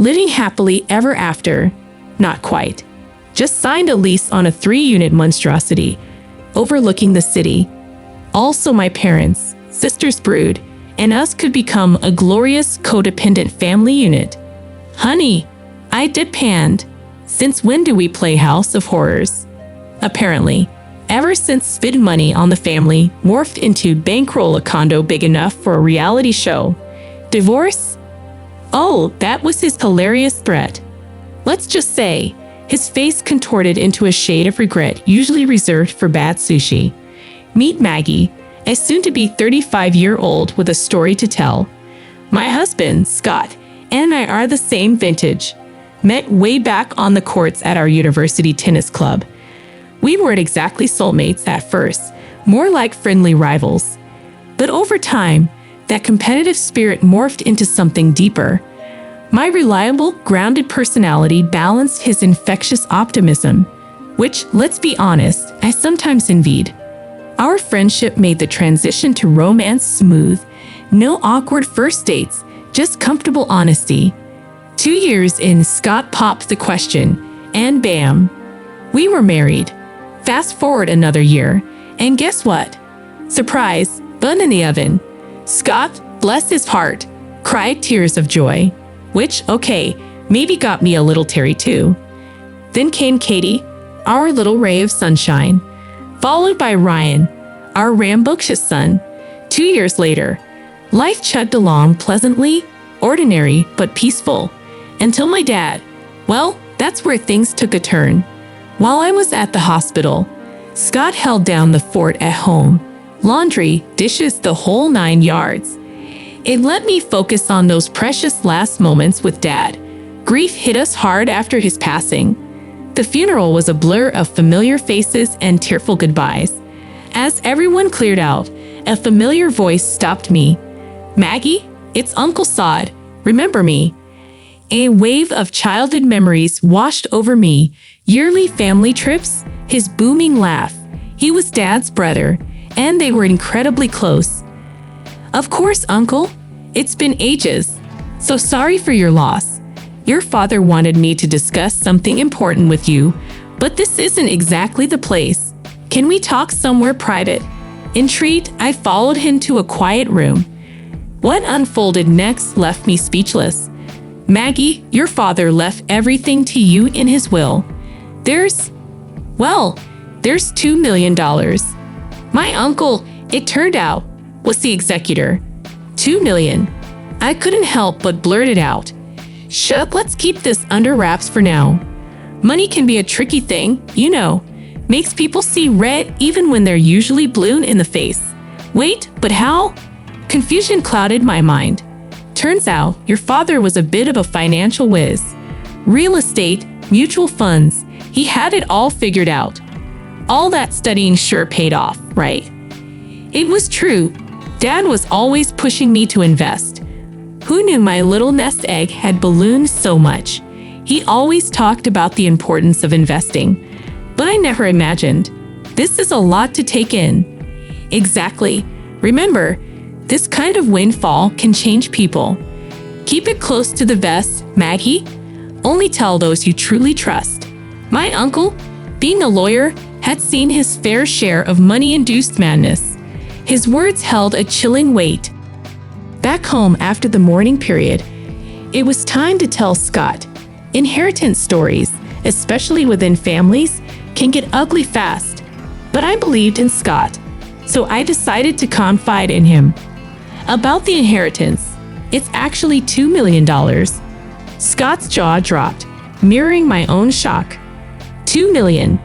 living happily ever after. Not quite. Just signed a lease on a 3-unit monstrosity, overlooking the city. Also my parents, sister's brood, and us could become a glorious codependent family unit. Honey, I depend. Since when do we play House of Horrors? Apparently, ever since spend money on the family morphed into bankroll a condo big enough for a reality show. Divorce? Oh, that was his hilarious threat. Let's just say, his face contorted into a shade of regret usually reserved for bad sushi. Meet Maggie, a soon-to-be 35-year-old with a story to tell. My husband, Scott, and I are the same vintage. Met way back on the courts at our university tennis club. We weren't exactly soulmates at first, more like friendly rivals. But over time, that competitive spirit morphed into something deeper. My reliable, grounded personality balanced his infectious optimism, which, let's be honest, I sometimes envied. Our friendship made the transition to romance smooth. No awkward first dates, just comfortable honesty. 2 years in, Scott popped the question, and bam, we were married. Fast forward another year, and guess what? Surprise, bun in the oven. Scott, bless his heart, cried tears of joy, which, okay, maybe got me a little teary too. Then came Katie, our little ray of sunshine, followed by Ryan, our rambunctious son. 2 years later, life chugged along pleasantly, ordinary but peaceful, until my dad. Well, that's where things took a turn. While I was at the hospital, Scott held down the fort at home. Laundry, dishes, the whole 9 yards. It let me focus on those precious last moments with Dad. Grief hit us hard after his passing. The funeral was a blur of familiar faces and tearful goodbyes. As everyone cleared out, a familiar voice stopped me. Maggie, it's Uncle Sod. Remember me? A wave of childhood memories washed over me. Yearly family trips, his booming laugh. He was Dad's brother, and they were incredibly close. Of course, Uncle. It's been ages. So sorry for your loss. Your father wanted me to discuss something important with you, but this isn't exactly the place. Can we talk somewhere private? Intrigued, I followed him to a quiet room. What unfolded next left me speechless. Maggie, your father left everything to you in his will. There's $2 million. My uncle, it turned out, was the executor. $2 million. I couldn't help but blurt it out. Shut, let's keep this under wraps for now. Money can be a tricky thing, you know. Makes people see red even when they're usually blue in the face. Wait, but how? Confusion clouded my mind. Turns out, your father was a bit of a financial whiz. Real estate, mutual funds, he had it all figured out. All that studying sure paid off, right? It was true. Dad was always pushing me to invest. Who knew my little nest egg had ballooned so much? He always talked about the importance of investing, but I never imagined. This is a lot to take in. Exactly. Remember, this kind of windfall can change people. Keep it close to the vest, Maggie. Only tell those you truly trust. My uncle, being a lawyer, had seen his fair share of money-induced madness. His words held a chilling weight. Back home after the mourning period, it was time to tell Scott. Inheritance stories, especially within families, can get ugly fast. But I believed in Scott, so I decided to confide in him. About the inheritance, it's actually $2 million. Scott's jaw dropped, mirroring my own shock. $2 million.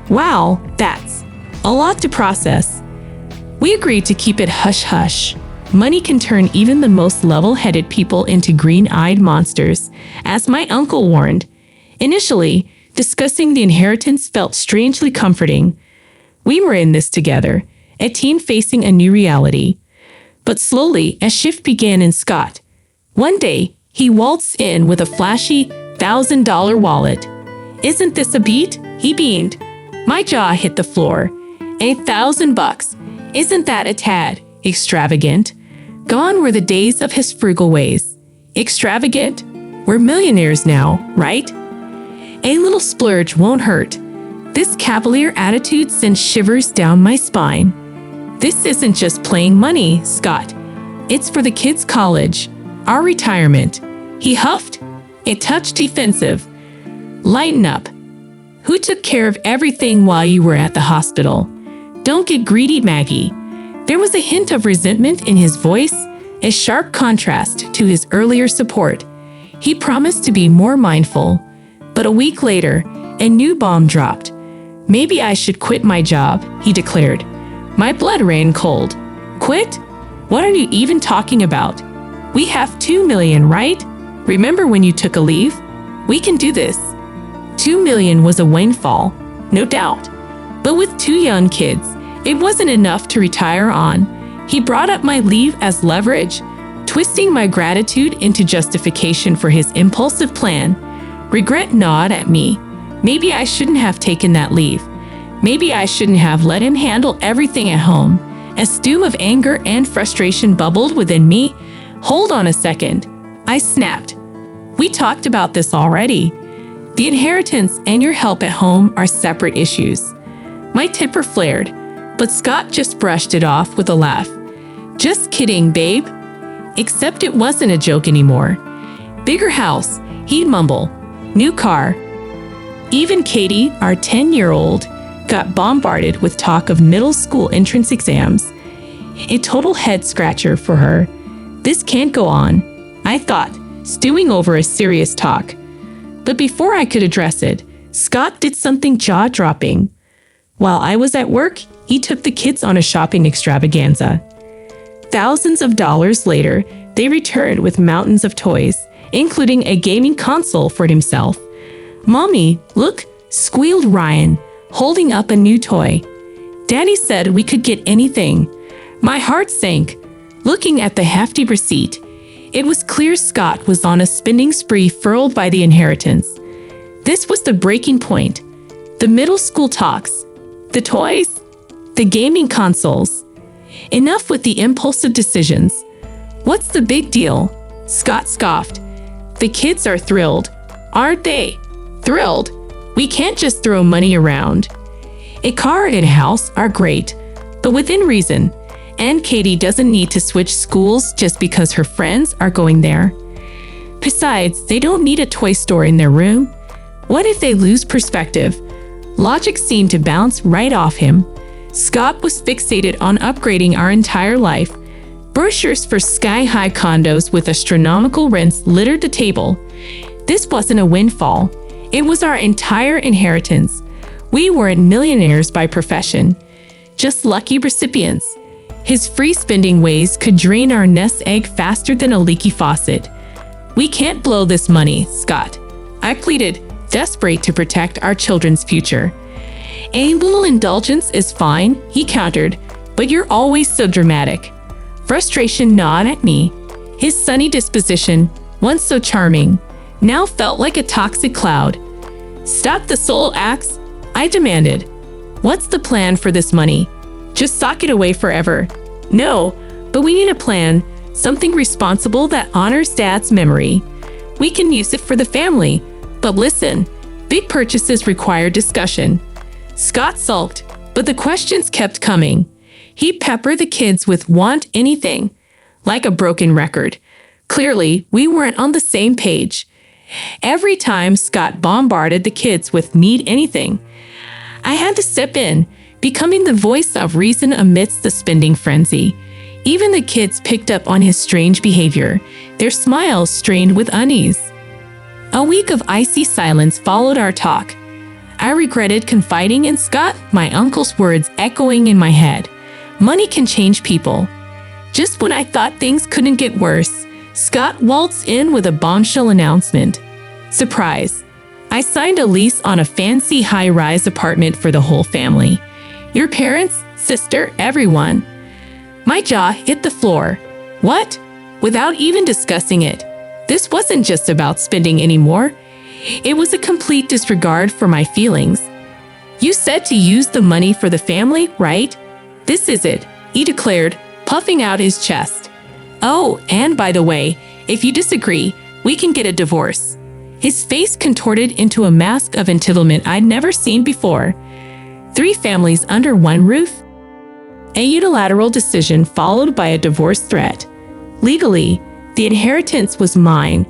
Wow, that's a lot to process. We agreed to keep it hush-hush. Money can turn even the most level-headed people into green-eyed monsters, as my uncle warned. Initially, discussing the inheritance felt strangely comforting. We were in this together, a team facing a new reality. But slowly, a shift began in Scott. One day, he waltzed in with a flashy $1,000 wallet. Isn't this a beat? He beamed. My jaw hit the floor. $1,000. Isn't that a tad extravagant? Gone were the days of his frugal ways. Extravagant? We're millionaires now, right? A little splurge won't hurt. This cavalier attitude sends shivers down my spine. This isn't just playing money, Scott. It's for the kids' college, our retirement. He huffed, a touch defensive. Lighten up. Who took care of everything while you were at the hospital? Don't get greedy, Maggie. There was a hint of resentment in his voice, a sharp contrast to his earlier support. He promised to be more mindful, but a week later, a new bomb dropped. Maybe I should quit my job, he declared. My blood ran cold. Quit? What are you even talking about? We have $2 million, right? Remember when you took a leave? We can do this. $2 million was a windfall, no doubt. But with 2 young kids, it wasn't enough to retire on. He brought up my leave as leverage, twisting my gratitude into justification for his impulsive plan. Regret gnawed at me. Maybe I shouldn't have taken that leave. Maybe I shouldn't have let him handle everything at home. A stew of anger and frustration bubbled within me. Hold on a second. I snapped. We talked about this already. The inheritance and your help at home are separate issues. My temper flared, but Scott just brushed it off with a laugh. Just kidding, babe. Except it wasn't a joke anymore. Bigger house, he'd mumble. New car. Even Katie, our 10-year-old, got bombarded with talk of middle school entrance exams. A total head-scratcher for her. This can't go on, I thought, stewing over a serious talk. But before I could address it, Scott did something jaw-dropping. While I was at work, he took the kids on a shopping extravaganza. Thousands of dollars later, they returned with mountains of toys, including a gaming console for himself. Mommy, look, squealed Ryan, holding up a new toy. Daddy said we could get anything. My heart sank, looking at the hefty receipt. It was clear Scott was on a spending spree fueled by the inheritance. This was the breaking point. The middle school talks, the toys, the gaming consoles. Enough with the impulsive decisions. What's the big deal? Scott scoffed. The kids are thrilled, aren't they? Thrilled. We can't just throw money around. A car and a house are great, but within reason. And Katie doesn't need to switch schools just because her friends are going there. Besides, they don't need a toy store in their room. What if they lose perspective? Logic seemed to bounce right off him. Scott was fixated on upgrading our entire life. Brochures for sky-high condos with astronomical rents littered the table. This wasn't a windfall. It was our entire inheritance. We weren't millionaires by profession, just lucky recipients. His free spending ways could drain our nest egg faster than a leaky faucet. We can't blow this money, Scott, I pleaded, desperate to protect our children's future. A little indulgence is fine, he countered, but you're always so dramatic. Frustration gnawed at me. His sunny disposition, once so charming, now felt like a toxic cloud. Stop the soul acts, I demanded. What's the plan for this money? Just sock it away forever. No, but we need a plan, something responsible that honors Dad's memory. We can use it for the family, but listen, big purchases require discussion. Scott sulked, but the questions kept coming. He peppered the kids with want anything, like a broken record. Clearly, we weren't on the same page. Every time Scott bombarded the kids with need anything, I had to step in, becoming the voice of reason amidst the spending frenzy. Even the kids picked up on his strange behavior, their smiles strained with unease. A week of icy silence followed our talk. I regretted confiding in Scott, my uncle's words echoing in my head. Money can change people. Just when I thought things couldn't get worse, Scott waltzed in with a bombshell announcement. Surprise! I signed a lease on a fancy high-rise apartment for the whole family. Your parents, sister, everyone. My jaw hit the floor. What? Without even discussing it. This wasn't just about spending anymore. It was a complete disregard for my feelings. You said to use the money for the family, right? This is it, he declared, puffing out his chest. Oh, and by the way, if you disagree, We can get a divorce." His face contorted into a mask of entitlement I'd never seen before. 3 families under one roof? A unilateral decision followed by a divorce threat. Legally, the inheritance was mine,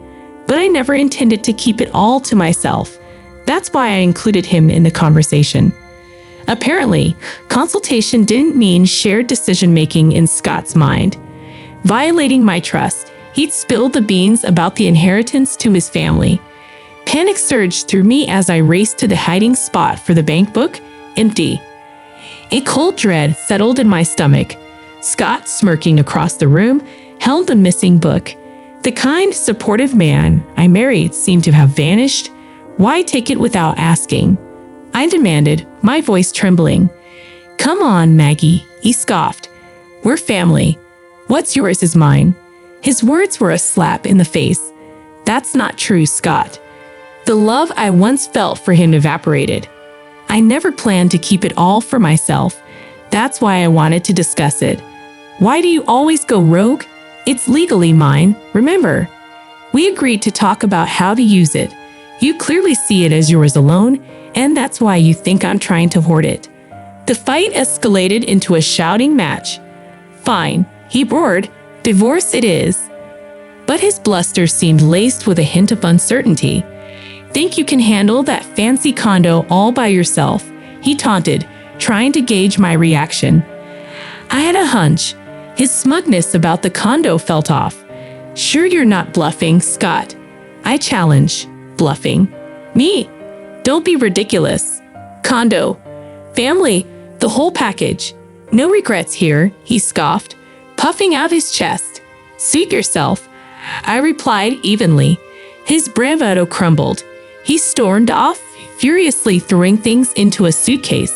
but I never intended to keep it all to myself. That's why I included him in the conversation. Apparently, consultation didn't mean shared decision-making in Scott's mind. Violating my trust, he'd spilled the beans about the inheritance to his family. Panic surged through me as I raced to the hiding spot for the bank book, empty. A cold dread settled in my stomach. Scott, smirking across the room, held the missing book. The kind, supportive man I married seemed to have vanished. Why take it without asking? I demanded, my voice trembling. "Come on, Maggie," he scoffed. "We're family. What's yours is mine." His words were a slap in the face. That's not true, Scott. The love I once felt for him evaporated. I never planned to keep it all for myself. That's why I wanted to discuss it. Why do you always go rogue? It's legally mine, remember? We agreed to talk about how to use it. You clearly see it as yours alone, and that's why you think I'm trying to hoard it. The fight escalated into a shouting match. "Fine," he roared. "Divorce it is." But his bluster seemed laced with a hint of uncertainty. "Think you can handle that fancy condo all by yourself?" he taunted, trying to gauge my reaction. I had a hunch. His smugness about the condo felt off. "Sure you're not bluffing, Scott?" I challenged. "Bluffing? Me? Don't be ridiculous. Condo, family, the whole package. No regrets here," he scoffed, puffing out his chest. "Suit yourself," I replied evenly. His bravado crumbled. He stormed off, furiously throwing things into a suitcase.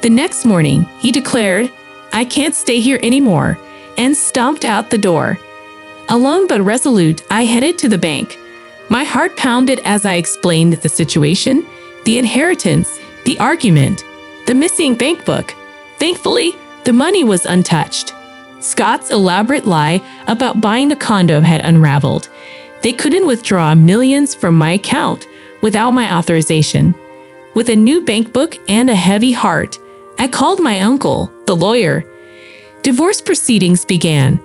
The next morning, he declared, "I can't stay here anymore," and stomped out the door. Alone but resolute, I headed to the bank. My heart pounded as I explained the situation, the inheritance, the argument, the missing bank book. Thankfully, the money was untouched. Scott's elaborate lie about buying the condo had unraveled. They couldn't withdraw millions from my account without my authorization. With a new bank book and a heavy heart, I called my uncle, the lawyer. Divorce proceedings began.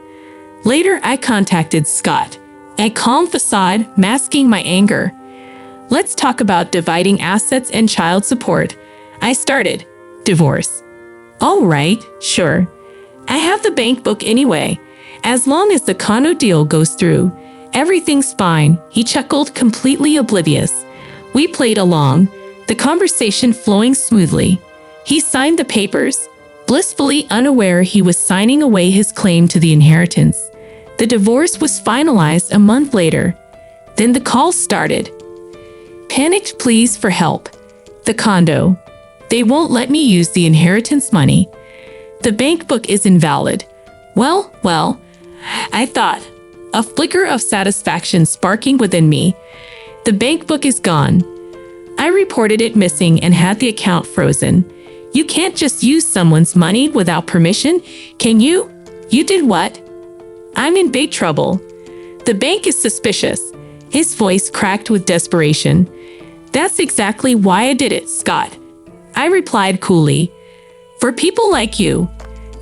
Later, I contacted Scott, a calm facade masking my anger. "Let's talk about dividing assets and child support," I started. "Divorce? All right, sure. I have the bank book anyway. As long as the condo deal goes through, everything's fine," he chuckled, completely oblivious. We played along, the conversation flowing smoothly. He signed the papers, blissfully unaware he was signing away his claim to the inheritance. The divorce was finalized a month later. Then the calls started. Panicked pleas for help. The condo. They won't let me use the inheritance money. The bank book is invalid. Well, I thought, a flicker of satisfaction sparking within me. The bank book is gone. I reported it missing and had the account frozen. You can't just use someone's money without permission, can you? You did what? I'm in big trouble. The bank is suspicious. His voice cracked with desperation. That's exactly why I did it, Scott. I replied coolly. For people like you.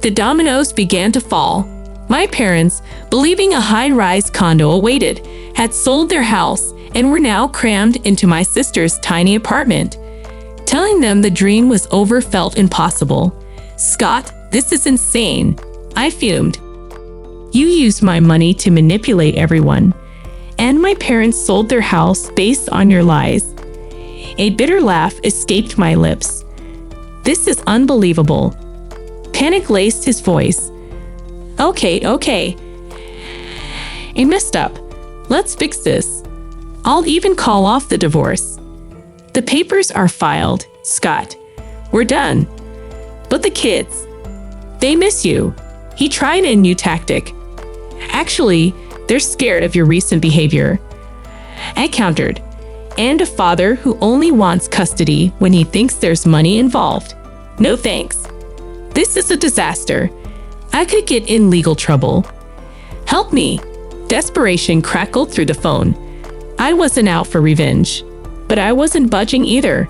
The dominoes began to fall. My parents, believing a high-rise condo awaited, had sold their house and were now crammed into my sister's tiny apartment. Telling them the dream was over felt impossible. Scott, this is insane. I fumed. You used my money to manipulate everyone. And my parents sold their house based on your lies. A bitter laugh escaped my lips. This is unbelievable. Panic laced his voice. Okay. I messed up. Let's fix this. I'll even call off the divorce. The papers are filed, Scott. We're done. But the kids, they miss you. He tried a new tactic. Actually, they're scared of your recent behavior. I countered. And a father who only wants custody when he thinks there's money involved. No thanks. This is a disaster. I could get in legal trouble. Help me. Desperation crackled through the phone. I wasn't out for revenge, but I wasn't budging either.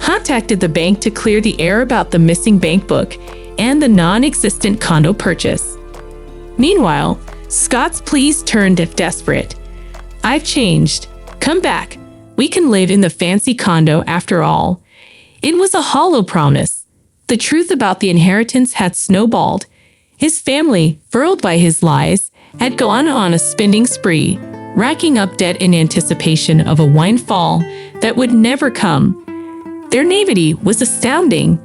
Contacted the bank to clear the air about the missing bank book and the non-existent condo purchase. Meanwhile, Scott's pleas turned desperate. I've changed. Come back. We can live in the fancy condo after all. It was a hollow promise. The truth about the inheritance had snowballed. His family, foiled by his lies, had gone on a spending spree, racking up debt in anticipation of a windfall that would never come. Their naivety was astounding.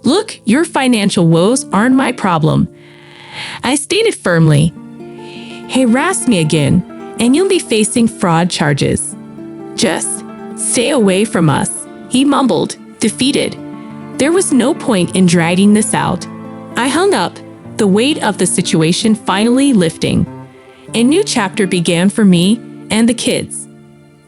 Look, your financial woes aren't my problem, I stated firmly. Harass me again, and you'll be facing fraud charges. Just stay away from us, he mumbled, defeated. There was no point in dragging this out. I hung up, the weight of the situation finally lifting. A new chapter began for me and the kids.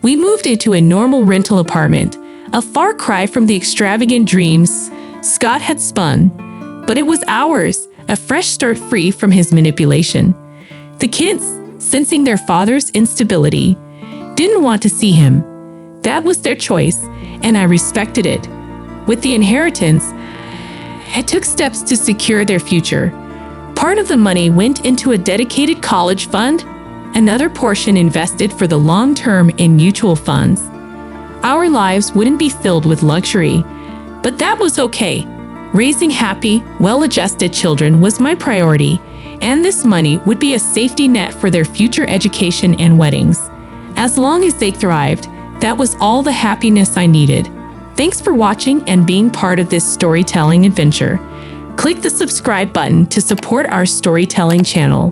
We moved into a normal rental apartment, a far cry from the extravagant dreams Scott had spun. But it was ours, a fresh start free from his manipulation. The kids, sensing their father's instability, didn't want to see him. That was their choice, and I respected it. With the inheritance, I took steps to secure their future. Part of the money went into a dedicated college fund, another portion invested for the long term in mutual funds. Our lives wouldn't be filled with luxury, but that was okay. Raising happy, well-adjusted children was my priority, and this money would be a safety net for their future education and weddings. As long as they thrived, that was all the happiness I needed. Thanks for watching and being part of this storytelling adventure. Click the subscribe button to support our storytelling channel.